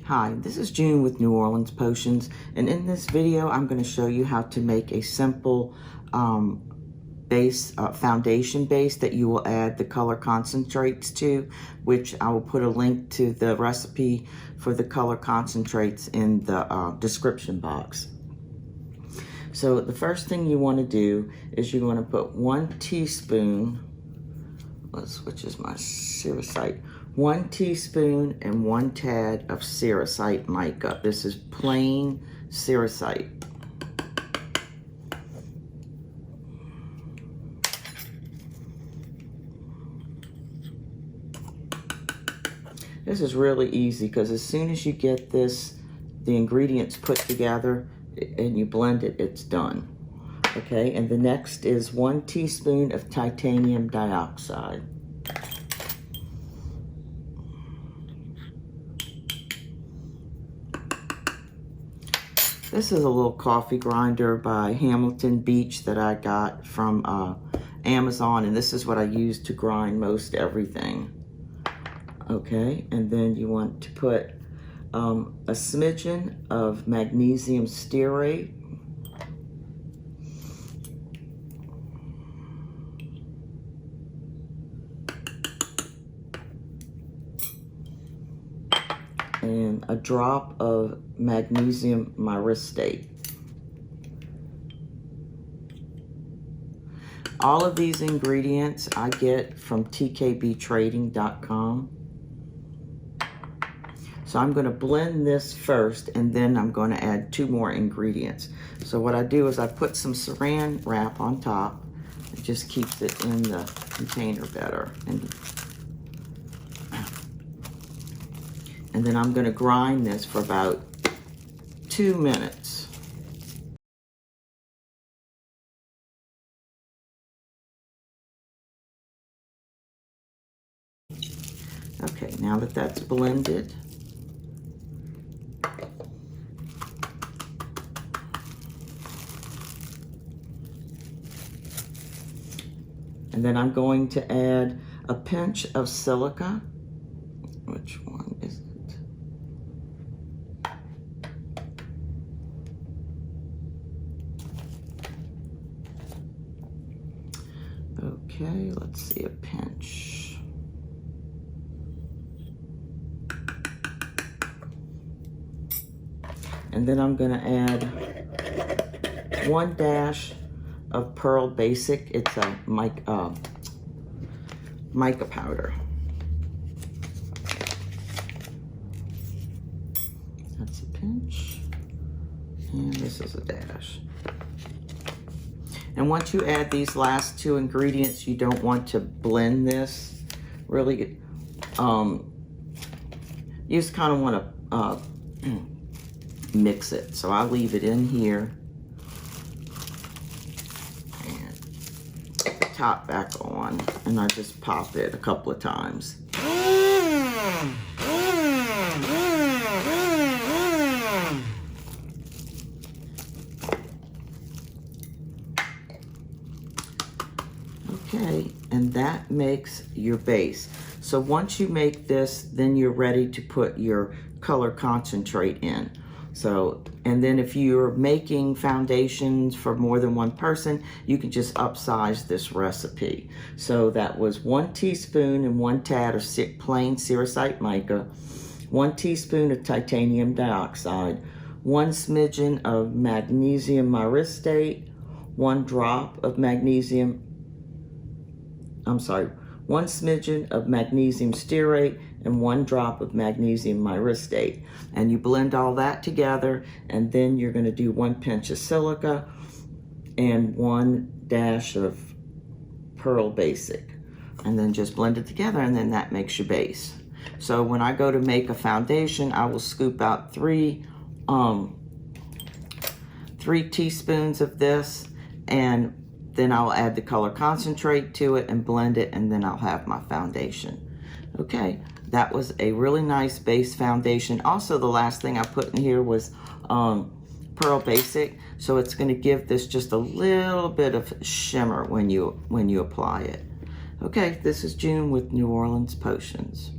Hi, this is June with New Orleans Potions, and in this video I'm going to show you how to make a simple foundation base that you will add the color concentrates to, which I will put a link to the recipe for the color concentrates in the description box. So the first thing you want to do is you want to put 1 teaspoon, which is my cerussite, 1 teaspoon and 1 tad of cerussite mica. This is plain cerussite. This is really easy because as soon as you get the ingredients put together and you blend it, it's done. Okay, and the next is 1 teaspoon of titanium dioxide. This is a little coffee grinder by Hamilton Beach that I got from Amazon, and this is what I use to grind most everything. Okay, and then you want to put a smidgen of magnesium stearate. And a drop of magnesium myristate. All of these ingredients I get from tkbtrading.com. So I'm going to blend this first, and then I'm going to add 2 more ingredients. So what I do is I put some saran wrap on top. It just keeps it in the container better. And then I'm going to grind this for about 2 minutes. Okay, now that that's blended, and then I'm going to add a pinch of silica. Which one is it? Okay, let's see, a pinch. And then I'm going to add 1 dash of Pearl Basic. It's a mica powder. That's a pinch, and this is a dash. And once you add these last 2 ingredients, you don't want to blend this really. You just kind of want to mix it. So I'll leave it in here and put the top back on, and I just pop it a couple of times. Okay, and that makes your base. So once you make this, then you're ready to put your color concentrate in. So, and then if you're making foundations for more than 1 person, you can just upsize this recipe. So that was 1 teaspoon and 1 tad of plain cerussite mica, 1 teaspoon of titanium dioxide, 1 smidgen of magnesium myristate, 1 drop of 1 smidgen of magnesium stearate, and 1 drop of magnesium myristate. And you blend all that together, and then you're going to do 1 pinch of silica and 1 dash of Pearl Basic. And then just blend it together, and then that makes your base. So when I go to make a foundation, I will scoop out 3 teaspoons of this, and then I'll add the color concentrate to it and blend it, and then I'll have my foundation. Okay, that was a really nice base foundation. Also, the last thing I put in here was Pearl Basic, so it's going to give this just a little bit of shimmer when you apply it. Okay, this is June with New Orleans Potions.